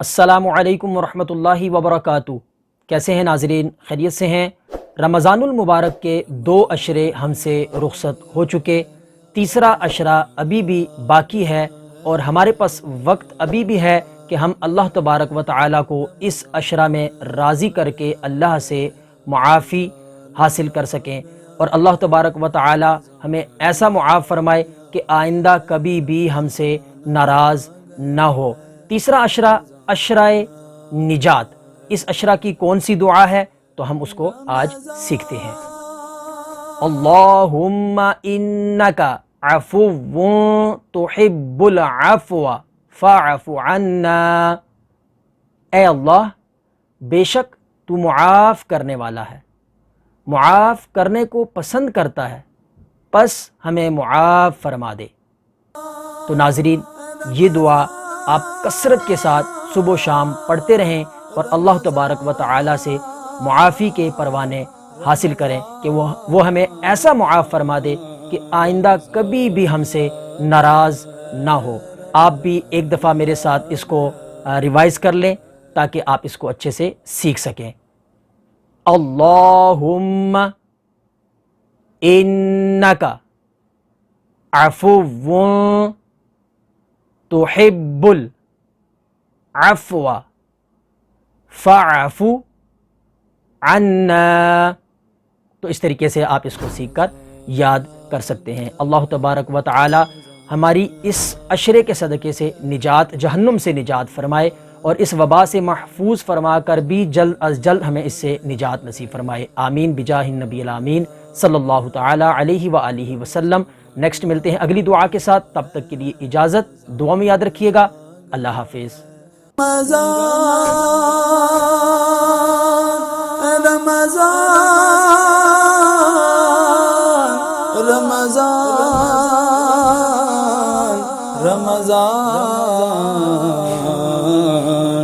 السلام علیکم ورحمۃ اللہ وبرکاتہ۔ کیسے ہیں ناظرین؟ خیریت سے ہیں؟ رمضان المبارک کے 2 عشرے ہم سے رخصت ہو چکے، تیسرا عشرہ ابھی بھی باقی ہے اور ہمارے پاس وقت ابھی بھی ہے کہ ہم اللہ تبارک و تعالیٰ کو اس عشرہ میں راضی کر کے اللہ سے معافی حاصل کر سکیں، اور اللہ تبارک و تعالیٰ ہمیں ایسا معاف فرمائے کہ آئندہ کبھی بھی ہم سے ناراض نہ ہو۔ تیسرا عشرہ عشرہ نجات، اس عشرہ کی کون سی دعا ہے تو ہم اس کو آج سیکھتے ہیں۔ اللہم انکا عفو تحب العفو فاعف عنا۔ اے اللہ، بے شک تو معاف کرنے والا ہے، معاف کرنے کو پسند کرتا ہے، پس ہمیں معاف فرما دے۔ تو ناظرین، یہ دعا آپ کثرت کے ساتھ صبح و شام پڑھتے رہیں اور اللہ تبارک و تعالیٰ سے معافی کے پروانے حاصل کریں کہ وہ ہمیں ایسا معاف فرما دے کہ آئندہ کبھی بھی ہم سے ناراض نہ ہو۔ آپ بھی ایک دفعہ میرے ساتھ اس کو ریوائز کر لیں تاکہ آپ اس کو اچھے سے سیکھ سکیں۔ اللہم انکا عفو تحب العفو فاعف عنا۔ تو اس طریقے سے آپ اس کو سیکھ کر یاد کر سکتے ہیں۔ اللہ تبارک و تعالی ہماری اس عشرے کے صدقے سے نجات، جہنم سے نجات فرمائے، اور اس وبا سے محفوظ فرما کر بھی جلد از جلد ہمیں اس سے نجات نصیب فرمائے۔ آمین بجاہ النبی الامین صلی اللہ تعالی علیہ وآلہ وسلم۔ نیکسٹ ملتے ہیں اگلی دعا کے ساتھ، تب تک کے لیے اجازت، دعا میں یاد رکھیے گا۔ اللہ حافظ۔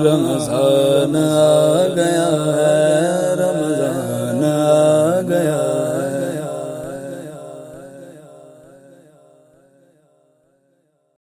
رمضان آ گیا ہے، رمضان آ گیا ہے۔